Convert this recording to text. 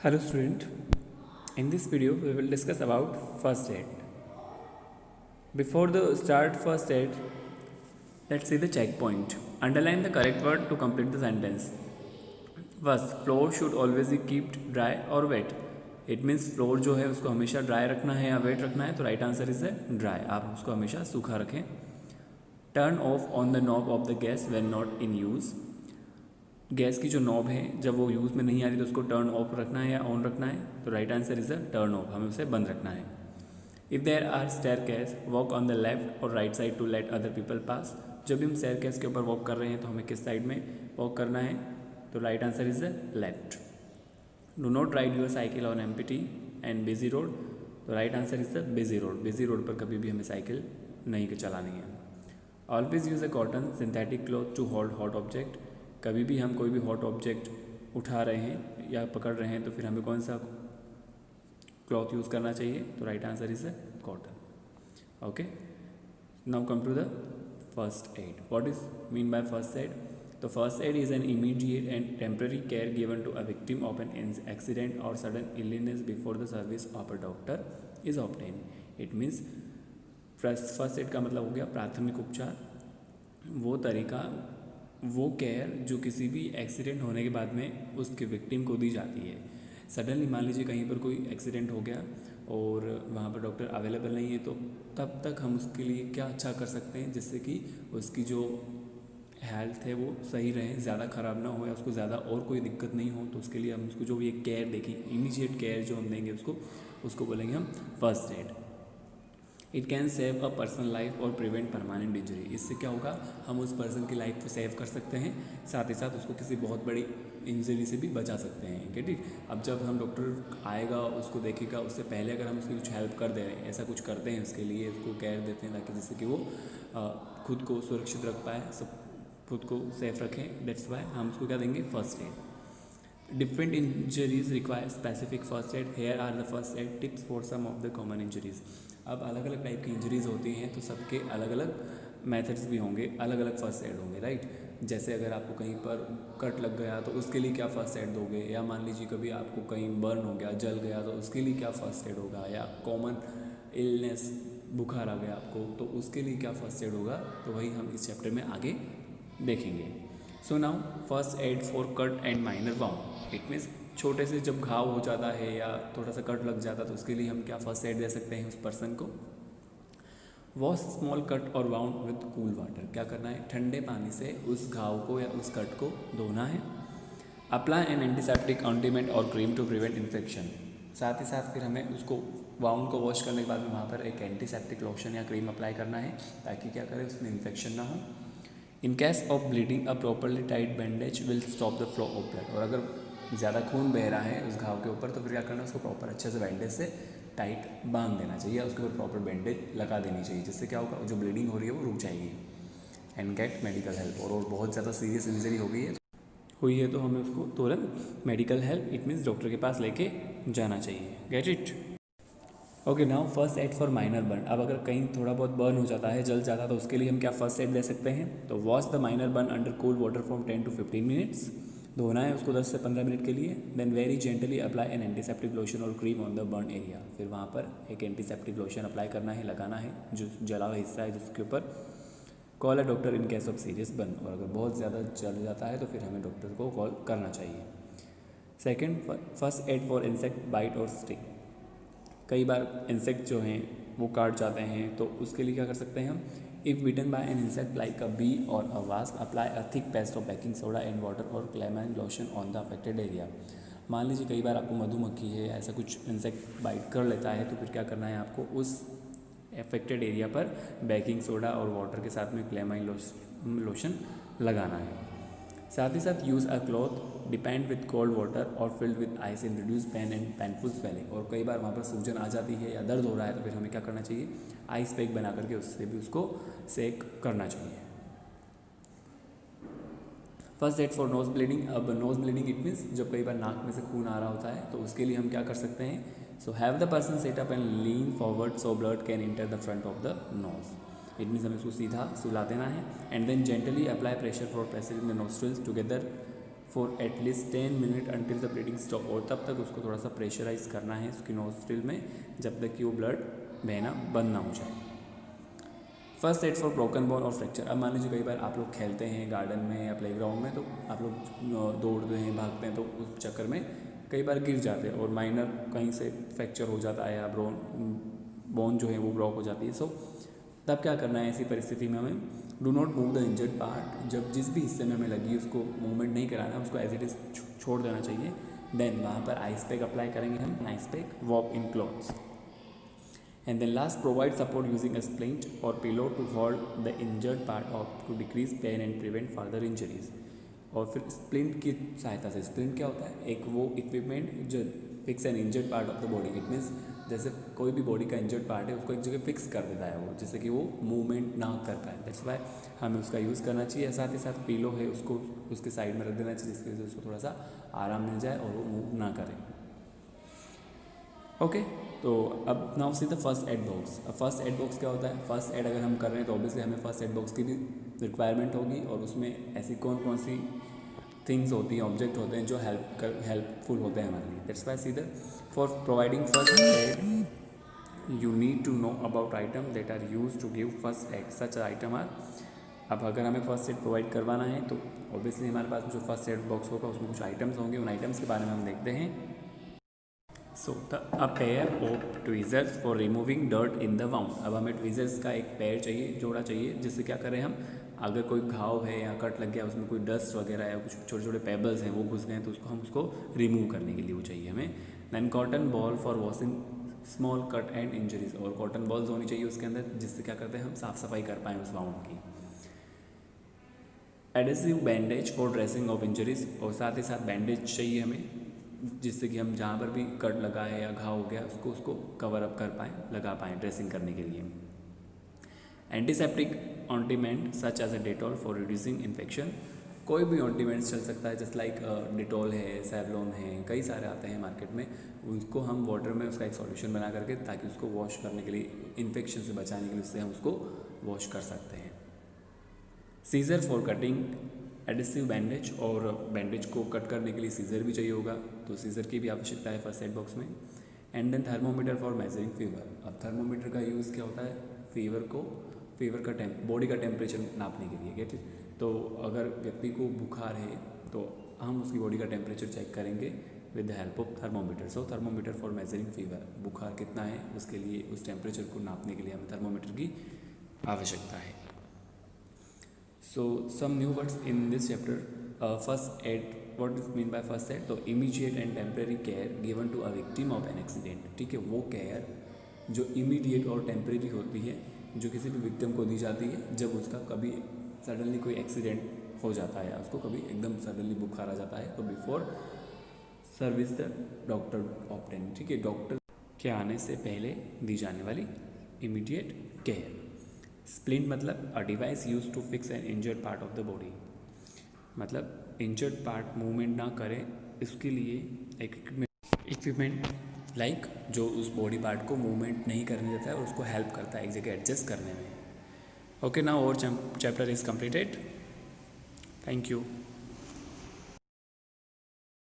Hello student, in this video we will discuss about first aid. Before the start first aid, let's see the checkpoint. Underline the correct word to complete the sentence. First, floor should always be kept dry or wet. It means floor जो है उसको हमेशा dry रखना है या wait रखना है, तो राइट आंसर इज ड्राई. आप उसको हमेशा सूखा रखें. Turn off on the knob of the gas when not in use. Gas की जो नॉब है जब वो यूज़ में नहीं आ रही तो उसको टर्न ऑफ रखना है या ऑन रखना है, तो right answer is turn off, हमें उसे बंद रखना है. If there are staircase walk on the left और right side to let other people pass. जब भी हम स्टेयरकेस के ऊपर वॉक कर रहे हैं तो हमें किस साइड में वॉक करना है, तो right answer is left. Do not ride your cycle on empty and busy road. तो right answer is busy road. Busy road पर कभी भी हमें साइकिल नहीं चलानी है. Always use a cotton synthetic cloth to hold hot object. कभी भी हम कोई भी हॉट ऑब्जेक्ट उठा रहे हैं या पकड़ रहे हैं तो फिर हमें कौन सा क्लॉथ यूज़ करना चाहिए, तो right answer is cotton. Okay, now come to the first aid. What is mean by first aid? तो first aid is an immediate and temporary care given to a victim of an accident और sudden illness before the service of a doctor is obtain. It means first aid का मतलब हो गया प्राथमिक उपचार, वो तरीका, वो केयर जो किसी भी एक्सीडेंट होने के बाद में उसके विक्टिम को दी जाती है. सडनली मान लीजिए कहीं पर कोई एक्सीडेंट हो गया और वहाँ पर डॉक्टर अवेलेबल नहीं है, तो तब तक हम उसके लिए क्या अच्छा कर सकते हैं जिससे कि उसकी जो हेल्थ है वो सही रहे, ज़्यादा ख़राब ना हो या उसको ज़्यादा और कोई दिक्कत नहीं हो. तो उसके लिए हम उसको जो भी एक केयर देखें, इमीडिएट केयर जो हम देंगे उसको बोलेंगे हम first aid. It can save a person life और प्रिवेंट परमानेंट इंजरी. इससे क्या होगा, हम उस पर्सन की लाइफ को सेव कर सकते हैं, साथ ही साथ उसको किसी बहुत बड़ी इंजरी से भी बचा सकते हैं. Get it. अब जब हम डॉक्टर आएगा उसको देखेगा, उससे पहले अगर हम उसकी कुछ हेल्प कर दे रहे हैं, ऐसा कुछ करते हैं उसके लिए, उसको केयर देते हैं ताकि जिससे कि वो खुद को सुरक्षित रख पाए, सब खुद को सेफ रखें, दैट्स वाई हम उसको क्या देंगे, first aid. Different injuries require specific first aid. Here are the first aid tips for some of the common injuries. अब अलग अलग टाइप की इंजरीज होती हैं तो सबके अलग अलग मेथड्स भी होंगे, अलग अलग फर्स्ट एड होंगे, राइट. जैसे अगर आपको कहीं पर कट लग गया तो उसके लिए क्या फर्स्ट एड दोगे, या मान लीजिए कभी आपको कहीं बर्न हो गया, जल गया, तो उसके लिए क्या फर्स्ट एड होगा, या कॉमन इलनेस बुखार आ गया आपको तो उसके लिए क्या फर्स्ट एड होगा, तो वही हम इस चैप्टर में आगे देखेंगे. So now first aid for cut and minor wound. It means छोटे से जब घाव हो जाता है या थोड़ा सा कट लग जाता है तो उसके लिए हम क्या फर्स्ट एड दे सकते हैं उस पर्सन को. वॉश स्मॉल कट और वाउंड विद कूल वाटर. क्या करना है, ठंडे पानी से उस घाव को या उस कट को धोना है. अप्लाई एन एंटीसेप्टिक ऑइंटमेंट और क्रीम टू प्रिवेंट इन्फेक्शन. साथ ही साथ फिर हमें उसको वाउंड को वॉश करने के बाद में वहाँ पर एक एंटीसेप्टिक लोशन या क्रीम अप्लाई करना है ताकि क्या करें, उसमें इन्फेक्शन ना हो. In case of bleeding a properly tight bandage will stop the flow of blood. और अगर ज़्यादा खून बह रहा है उस घाव के ऊपर तो फिर क्या करना है, उसको प्रॉपर अच्छे से बैंडेज से टाइट बांध देना चाहिए, उसके ऊपर प्रॉपर बैंडेज लगा देनी चाहिए, जिससे क्या होगा, जो ब्लीडिंग हो रही है वो रुक जाएगी. And get medical help. और बहुत ज़्यादा सीरियस इंजरी हो गई है तो हमें उसको तुरंत medical help, it means doctor के पास लेके जाना चाहिए. Get it. Okay, now first aid for minor burn. अब अगर कहीं थोड़ा बहुत बर्न हो जाता है, जल जाता है, तो उसके लिए हम क्या फर्स्ट एड दे सकते हैं, तो wash the minor burn under cool water from 10 to 15 minutes. धोना है उसको 10 से 15 मिनट के लिए. Then very gently apply an antiseptic lotion और cream on the burn area. फिर वहाँ पर एक एंटीसेप्टिक लोशन अप्लाई करना है, लगाना है जो जला हुआ हिस्सा है जिसके ऊपर. Call a doctor in case of serious burn. और अगर बहुत ज़्यादा जल जाता है तो फिर हमें डॉक्टर को कॉल करना चाहिए. Second, first aid for insect bite और स्टिंग. कई बार इंसेक्ट जो हैं वो काट जाते हैं तो उसके लिए क्या कर सकते हैं हम. If bitten by an insect like a bee और a wasp apply a thick paste of baking soda and water और calamine lotion on the affected area. मान लीजिए कई बार आपको मधुमक्खी है, ऐसा कुछ इंसेक्ट बाइट कर लेता है, तो फिर क्या करना है आपको, उस अफेक्टेड एरिया पर बेकिंग सोडा और वाटर के साथ में क्लेमाइन लोशन लगाना है. साथ ही साथ use a cloth depend with cold water और filled with ice in reduce pain and painful swelling. और कई बार वहाँ पर सूजन आ जाती है या दर्द हो रहा है तो फिर हमें क्या करना चाहिए, आइस पैक बना करके उससे भी उसको सेक करना चाहिए. First aid for nose bleeding. अब नोज ब्लीडिंग इट मीन्स जब कई बार नाक में से खून आ रहा होता है तो उसके लिए हम क्या कर सकते हैं, so have the person set up and lean forward so blood can enter the front of the nose. It means हमें उसको सीधा सुला देना है. And then gently apply pressure for pressure in the nostrils together for at least 10 minute until the bleeding stop, और तब तक उसको थोड़ा सा प्रेशराइज करना है उसकी नोस्ट्रिल में जब तक कि वो ब्लड बहना बंद ना हो जाए। First aid for broken bone और फ्रैक्चर। अब मान लीजिए कई बार आप लोग खेलते हैं गार्डन में या प्लेग्राउंड में, तो आप लोग दौड़ते हैं भागते हैं, तो उस चक्कर में कई बार गिर जाते हैं और माइनर कहीं से फ्रैक्चर हो जाता है या बोन जो है वो ब्लॉक हो जाती है। सो तब क्या करना है ऐसी परिस्थिति में हमें, do not move the injured part, जब जिस भी हिस्से में हमें लगी उसको मूवमेंट नहीं कराना है, उसको एज इट इज़ छोड़ देना चाहिए। देन वहाँ पर आइस पैक अप्लाई करेंगे हम, ice pack, walk in clothes. And then last, provide support using a splint or pillow to hold the injured part up to decrease pain and prevent further injuries. और फिर splint की सहायता से, splint क्या होता है, एक वो इक्विपमेंट जो fix an injured part of the body. It means जैसे कोई भी बॉडी का इंजर्ड पार्ट है उसको एक जगह फिक्स कर देता है वो, जिससे कि वो मूवमेंट ना कर पाए। दैट्स वाई हमें उसका यूज़ करना चाहिए। साथ ही साथ पिलो है उसको उसके साइड में रख देना चाहिए, जिसकी वजह से उसको थोड़ा सा आराम मिल जाए और वो मूव ना करे। ओके, तो अब now see the first aid box. अब फर्स्ट एड बॉक्स क्या होता है, फर्स्ट एड अगर हम कर रहे हैं तो ऑब्वियसली हमें फर्स्ट एड बॉक्स की भी रिक्वायरमेंट होगी, और उसमें ऐसी कौन कौन सी थिंग्स होती हैं, ऑब्जेक्ट होते हैं जो हेल्पफुल होते हैं हमारे लिए। That's why see the for providing first aid you need to know about item that are use to give first aid. Such item are, अब अगर हमें फर्स्ट एड प्रोवाइड करवाना है तो ऑब्वियसली हमारे पास जो फर्स्ट एड बॉक्स होगा उसमें कुछ आइटम्स होंगे, उन आइटम्स के बारे में हम देखते हैं। So a pair of tweezers for removing dirt in the wound. अब हमें ट्वीज़र्स का एक पेयर चाहिए, जोड़ा चाहिए, जिससे क्या करें हम, अगर कोई घाव है या कट लग गया उसमें कोई डस्ट वगैरह या कुछ छोटे छोटे पेबल्स हैं वो घुस गए तो उसको रिमूव करने के लिए वो चाहिए हमें। Then cotton ball for washing small cut and injuries, और कॉटन बॉल्स होनी चाहिए उसके अंदर, जिससे क्या करते हैं हम साफ़ सफाई कर पाएँ उस वाउंड की। Adhesive bandage for dressing of injuries, और साथ ही साथ बैंडेज चाहिए हमें, जिससे कि हम जहाँ पर भी कट लगा है या घाव हो गया उसको कवर अप कर पाएँ, लगा पाएँ ड्रेसिंग करने के लिए। Antiseptic ointment such as a Dettol for reducing infection. कोई भी ऑइंटमेंट्स चल सकता है, जस्ट लाइक डेटॉल है, सेवलॉन है, कई सारे आते हैं मार्केट में। उसको हम वाटर में उसका एक सॉल्यूशन बना करके, ताकि उसको वॉश करने के लिए, इन्फेक्शन से बचाने के लिए उससे हम उसको वॉश कर सकते हैं। Scissor for cutting adhesive bandage, और बैंडेज को कट करने के लिए सीजर भी चाहिए होगा, तो सीजर की भी आवश्यकता है फर्स्ट एड बॉक्स में। And then thermometer for measuring fever. अब थर्मोमीटर का यूज़ क्या होता है, फीवर का बॉडी का टेम्परेचर नापने के लिए, ठीक है। तो अगर व्यक्ति को बुखार है तो हम उसकी बॉडी का टेम्परेचर चेक करेंगे with the help of thermometer. So thermometer for measuring fever, बुखार कितना है उसके लिए, उस टेम्परेचर को नापने के लिए हमें थर्मोमीटर की आवश्यकता है। So some new words in this chapter. First aid, what does mean by first aid? तो immediate and temporary care given to a victim of an accident। ठीक है, वो केयर जो इमीडिएट और टेम्परेरी होती है, जो किसी भी विक्टिम को दी जाती है जब उसका कभी सडनली कोई एक्सीडेंट हो जाता है, उसको कभी एकदम सडनली बुखार आ जाता है, तो before service the doctor obtain. ठीक है, डॉक्टर के आने से पहले दी जाने वाली इमीडिएट केयर। स्प्लिंट मतलब a device use to fix an injured part of the body, मतलब इंजर्ड पार्ट मूवमेंट ना करे इसके लिए एक इक्विपमेंट लाइक जो उस बॉडी पार्ट को मूवमेंट नहीं करने देता है और उसको हेल्प करता है एक जगह एडजस्ट करने में। Okay, now our chapter is completed. Thank you.